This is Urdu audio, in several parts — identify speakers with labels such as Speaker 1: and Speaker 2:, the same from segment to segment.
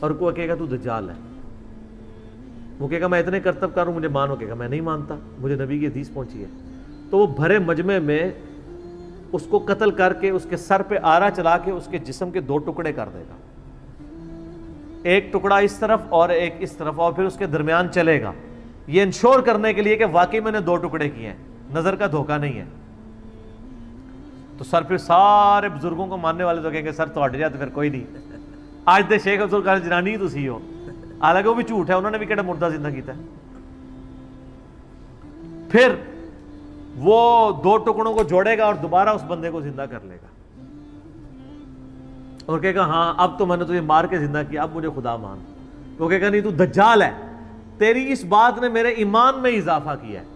Speaker 1: اور کوئی کہے گا تو دجال ہے، وہ کہے گا میں اتنے کرتب کر ہوں مجھے مانو، کہے گا میں نہیں مانتا، مجھے نبی کی حدیث پہنچی ہے، تو وہ بھرے مجمع میں اس کو قتل کر کے اس کے سر پہ آرا چلا کے اس کے جسم کے 2 ٹکڑے کر دے گا، ایک ٹکڑا اس طرف اور ایک اس طرف، اور پھر اس کے درمیان چلے گا، یہ انشور کرنے کے لیے کہ واقعی میں نے 2 ٹکڑے کیے ہیں، نظر کا دھوکہ نہیں ہے۔ تو سر پھر سارے بزرگوں کو ماننے والے تو کہیں گے سر تو ہٹ جائے تو پھر کوئی نہیں، آج دے شیخ افضل قادر جیلانی تو سی ہو، حالانکہ وہ بھی جھوٹ ہے، انہوں نے بھی کہا مردہ زندہ کیتا ہے۔ پھر وہ 2 ٹکڑوں کو جوڑے گا اور دوبارہ اس بندے کو زندہ کر لے گا اور کہے گا ہاں اب تو میں نے تجھے مار کے زندہ کیا، اب مجھے خدا مان۔ وہ کہے گا نہیں تو دجال ہے، تیری اس بات نے میرے ایمان میں اضافہ کیا ہے،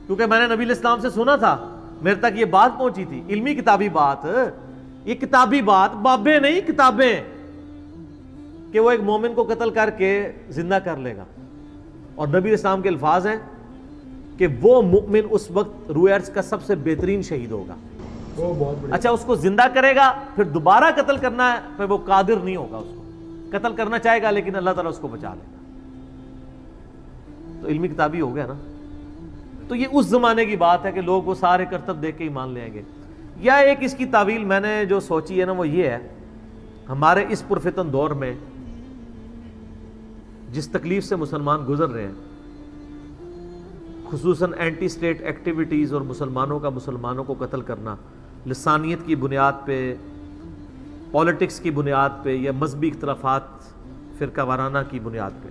Speaker 1: کیونکہ میں نے نبی علیہ السلام سے سنا تھا، میرے تک یہ بات پہنچی تھی، علمی کتابی بات، یہ کتابی بات، بابیں نہیں کتابیں، کہ وہ ایک مومن کو قتل کر کے زندہ کر لے گا۔ اور نبی علیہ السلام کے الفاظ ہیں کہ وہ مومن اس وقت روئے ارض کا سب سے بہترین شہید ہوگا۔
Speaker 2: وہ بہت بڑی
Speaker 1: اچھا اس کو زندہ کرے گا، پھر دوبارہ قتل کرنا ہے، پھر وہ قادر نہیں ہوگا، اس کو قتل کرنا چاہے گا لیکن اللہ تعالیٰ اس کو بچا لے گا۔ تو علمی کتابی ہو گیا نا۔ تو یہ اس زمانے کی بات ہے کہ لوگ وہ سارے کرتب دیکھ کے ایمان لے آئیں گے۔ یا ایک اس کی تعویل میں نے جو سوچی ہے نا وہ یہ ہے، ہمارے اس پرفتن دور میں جس تکلیف سے مسلمان گزر رہے ہیں، خصوصاً اینٹی سٹیٹ ایکٹیویٹیز اور مسلمانوں کا مسلمانوں کو قتل کرنا لسانیت کی بنیاد پہ، پولیٹکس کی بنیاد پہ، یا مذہبی اختلافات فرقہ وارانہ کی بنیاد پہ،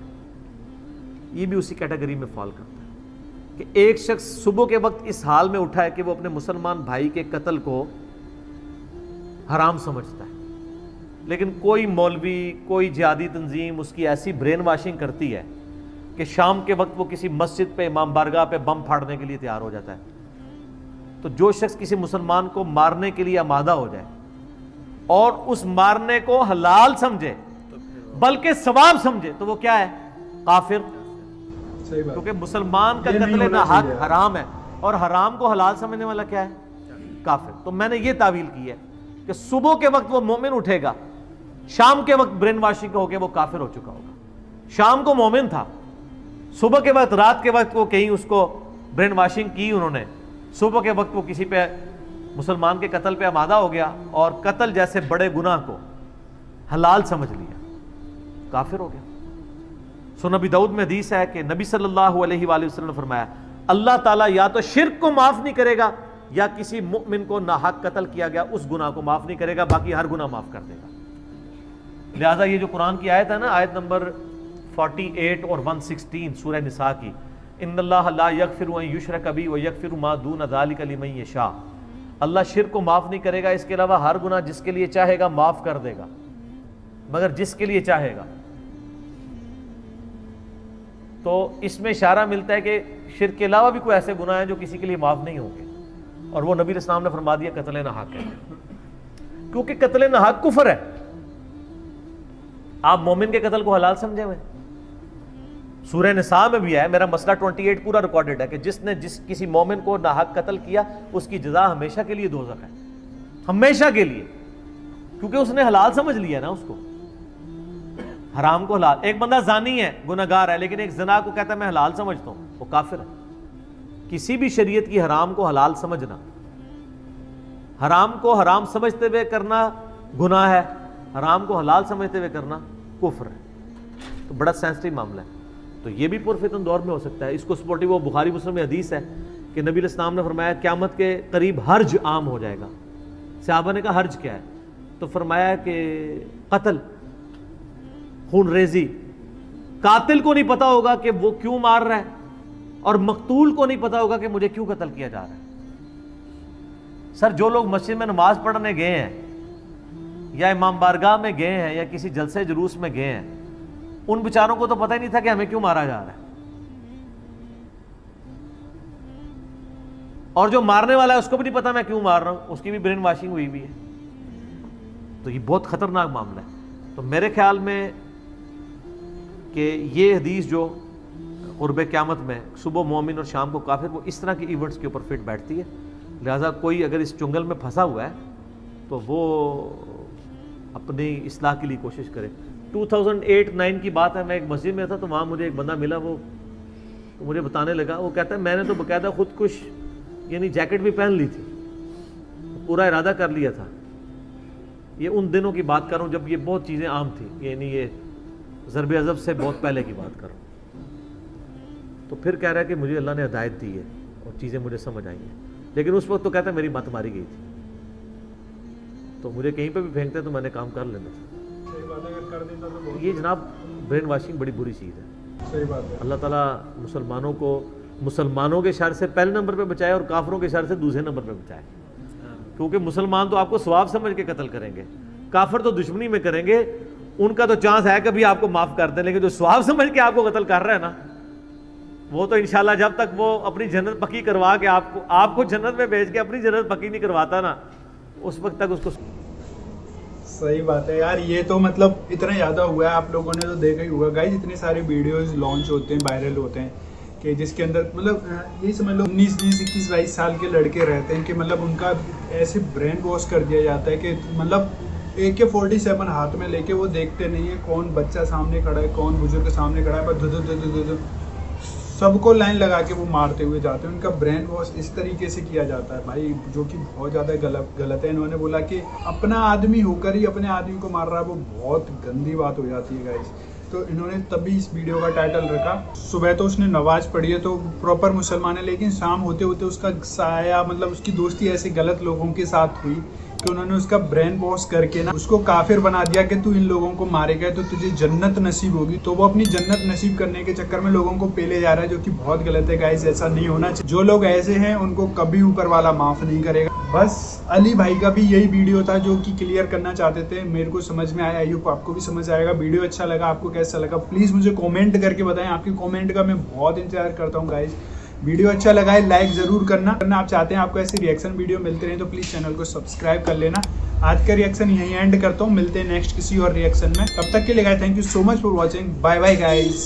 Speaker 1: یہ بھی اسی کیٹیگری میں فال کرتا ہے کہ ایک شخص صبح کے وقت اس حال میں اٹھا ہے کہ وہ اپنے مسلمان بھائی کے قتل کو حرام سمجھتا ہے، لیکن کوئی مولوی، کوئی جہادی تنظیم اس کی ایسی برین واشنگ کرتی ہے کہ شام کے وقت وہ کسی مسجد پہ، امام بارگاہ پہ بم پھاڑنے کے لیے تیار ہو جاتا ہے۔ تو جو شخص کسی مسلمان کو مارنے کے لیے آمادہ ہو جائے اور اس مارنے کو حلال سمجھے بلکہ ثواب سمجھے تو وہ کیا ہے؟ کافر۔
Speaker 2: صحیح بات،
Speaker 1: کیونکہ مسلمان کا
Speaker 2: یہ نہیں
Speaker 1: قتل
Speaker 2: ہونا
Speaker 1: ناحق
Speaker 2: چاہیے۔
Speaker 1: حرام ہے، اور حرام کو حلال سمجھنے والا کیا ہے؟ کافر۔ تو میں نے یہ تعویل کی ہے کہ صبح کے وقت وہ مومن اٹھے گا، شام کے وقت برین واشنگ ہو کے وہ کافر ہو چکا ہوگا۔ شام کو مومن تھا، صبح کے وقت، رات کے وقت وہ کہیں اس کو برین واشنگ کی انہوں نے، صبح کے وقت وہ کسی پہ مسلمان کے قتل پہ آمادہ ہو گیا اور قتل جیسے بڑے گناہ کو حلال سمجھ لیا، کافر ہو گیا۔ سو نبی داؤد میں حدیث ہے کہ نبی صلی اللہ علیہ وآلہ وسلم نے فرمایا اللہ تعالیٰ یا تو شرک کو معاف نہیں کرے گا یا کسی مؤمن کو ناحق قتل کیا گیا اس گناہ کو معاف نہیں کرے گا، باقی ہر گناہ معاف کر دے گا۔ لہٰذا یہ جو قرآن کی آیت ہے نا، آیت نمبر 48 اور 116 سورہ نساء کی، ان اللہ لا یغفر ان یشرک بہ ویغفر ما دون ذلک لمن یشاء، اللہ شرک کو معاف نہیں کرے گا، اس کے علاوہ ہر گناہ جس کے لیے چاہے گا معاف کر دے گا، مگر جس کے لیے چاہے گا۔ تو اس میں اشارہ ملتا ہے کہ شرک کے علاوہ بھی کوئی ایسے گناہ ہیں جو کسی کے لیے معاف نہیں ہوں گے، اور وہ نبی علیہ السلام نے فرما دیا قتل ناحق ہے، کیونکہ قتل ناحق کفر ہے۔ آپ مومن کے قتل کو حلال سمجھے ہوئے، سورہ نساء میں بھی ہے، میرا مسئلہ 28 پورا ریکارڈڈ ہے کہ جس نے کسی مومن کو ناحق قتل کیا اس کی جزا ہمیشہ کے لیے دوزخ ہے، ہمیشہ کے لیے، کیونکہ اس نے حلال سمجھ لیا نا اس کو، حرام کو حلال۔ ایک بندہ زانی ہے، گناہگار ہے، لیکن ایک زنا کو کہتا ہے میں حلال سمجھتا ہوں، وہ کافر ہے۔ کسی بھی شریعت کی حرام کو حلال سمجھنا، حرام کو حرام سمجھتے ہوئے کرنا گناہ ہے، حرام کو حلال سمجھتے ہوئے کرنا کفر ہے۔ تو بڑا سینسٹیو معاملہ ہے، تو یہ بھی پرفتن دور میں ہو سکتا ہے۔ اس کو سپورٹیو وہ بخاری مسلم میں حدیث ہے کہ نبی علیہ السلام نے فرمایا قیامت کے قریب حرج عام ہو جائے گا۔ صحابہ نے کہا حرج کیا ہے؟ تو فرمایا کہ قتل، خون ریزی، قاتل کو نہیں پتا ہوگا کہ وہ کیوں مار رہا ہے، اور مقتول کو نہیں پتا ہوگا کہ مجھے کیوں قتل کیا جا رہا ہے۔ سر جو لوگ مسجد میں نماز پڑھنے گئے ہیں یا امام بارگاہ میں گئے ہیں یا کسی جلسے جلوس میں گئے ہیں، ان بیچاروں کو تو پتہ ہی نہیں تھا کہ ہمیں کیوں مارا جا رہا ہے، اور جو مارنے والا ہے اس کو بھی نہیں پتا میں کیوں مار رہا ہوں، اس کی بھی برین واشنگ ہوئی بھی ہے۔ تو یہ بہت خطرناک معاملہ ہے۔ تو میرے خیال میں کہ یہ حدیث جو قرب قیامت میں صبح مومن اور شام کو کافر، وہ اس طرح کی ایونٹس کے اوپر فٹ بیٹھتی ہے۔ لہٰذا کوئی اگر اس چنگل میں پھنسا ہوا ہے تو وہ اپنی اصلاح کے لیے کوشش کرے۔ 2008-9 کی بات ہے، میں ایک مسجد میں تھا تو وہاں مجھے ایک بندہ ملا، وہ مجھے بتانے لگا، وہ کہتا ہے میں نے تو باقاعدہ خودکش یعنی جیکٹ بھی پہن لی تھی، پورا ارادہ کر لیا تھا. یہ ان دنوں کی بات کر رہا ہوں جب یہ بہت چیزیں عام تھی، یعنی یہ ضرب عضب سے بہت پہلے کی بات کر رہا ہوں. تو پھر کہہ رہا ہے کہ مجھے اللہ نے ہدایت دی ہے اور چیزیں مجھے سمجھ آئی ہیں، لیکن اس وقت تو کہتا ہے میری مت ماری گئی تھی، تو مجھے کہیں پہ بھی پھینکتے تو میں نے کام کر لینا تھا.
Speaker 2: صحیح بات ہے، اگر کر دیتا تو
Speaker 1: یہ جناب برین واشنگ بڑی بری چیز ہے.
Speaker 2: صحیح بات ہے.
Speaker 1: اللہ تعالیٰ مسلمانوں کو مسلمانوں کے شر سے پہلے نمبر پہ بچائے اور کافروں کے شر سے دوسرے نمبر پہ بچائے، کیونکہ مسلمان تو آپ کو ثواب سمجھ کے قتل کریں گے، کافر تو دشمنی میں کریں گے، ان کا تو چانس ہے کبھی آپ کو معاف کر دیں، لیکن جو ثواب سمجھ کے آپ کو قتل کر رہا ہے نا، وہ تو انشاءاللہ جب تک وہ اپنی جنت پکی کروا کے آپ کو جنت میں بھیج کے اپنی جنت پکی نہیں کرواتا نا، اس وقت تک اس کو.
Speaker 2: صحیح بات ہے یار. یہ تو مطلب اتنا زیادہ ہوا ہے، آپ لوگوں نے تو دیکھا ہی ہوگا گائز، اتنے سارے ویڈیوز لانچ ہوتے ہیں، وائرل ہوتے ہیں کہ جس کے اندر مطلب یہی سمجھ لو 19 20 21 22 سال کے لڑکے رہتے ہیں کہ مطلب ان کا ایسے برین واش کر دیا جاتا ہے کہ مطلب AK-47 ہاتھ میں لے کے وہ دیکھتے نہیں ہیں کون بچہ سامنے کھڑا ہے، کون بزرگ سامنے کھڑا ہے، بس سب کو لائن لگا کے وہ مارتے ہوئے جاتے ہیں. ان کا برین واش اس طریقے سے کیا جاتا ہے بھائی، جو کہ بہت زیادہ غلط ہے. انہوں نے بولا کہ اپنا آدمی ہو کر ہی اپنے آدمی کو مار رہا ہے، وہ بہت گندی بات ہو جاتی ہے گائز. تو انہوں نے تبھی اس ویڈیو کا ٹائٹل رکھا. صبح تو اس نے نماز پڑھی ہے تو پراپر مسلمان ہے، لیکن شام ہوتے ہوتے اس کا سایہ مطلب اس کی دوستی ایسے غلط لوگوں کے ساتھ ہوئی کہ انہوں نے اس کا برین واش کر کے نا اس کو کافر بنا دیا کہ تو ان لوگوں کو مارے گا تو تجھے جنت نصیب ہوگی. تو وہ اپنی جنت نصیب کرنے کے چکر میں لوگوں کو پیلے جا رہا ہے، جو کہ بہت غلط ہے گائز. ایسا نہیں ہونا چاہیے. جو لوگ ایسے ہیں ان کو کبھی اوپر والا معاف نہیں کرے گا. بس علی بھائی کا بھی یہی ویڈیو تھا جو کہ کلیئر کرنا چاہتے تھے. میرے کو سمجھ میں آیا، آپ کو بھی سمجھ آئے گا. ویڈیو اچھا لگا آپ کو کیسا لگا پلیز مجھے کامنٹ کر کے بتائیں. آپ کے کامنٹ کا میں بہت انتظار کرتا ہوں گائز. ویڈیو اچھا لگا ہے لائک ضرور کرنا. آپ چاہتے ہیں آپ کو ایسی ریئیکشن ویڈیو ملتے رہیں تو پلیز چینل کو سبسکرائب کر لینا. آج کا ریئیکشن یہیں اینڈ کرتا ہوں، ملتے ہیں نیکسٹ کسی اور ریئیکشن میں. تب تک کے لیے guys thank you so much for watching. Bye bye guys.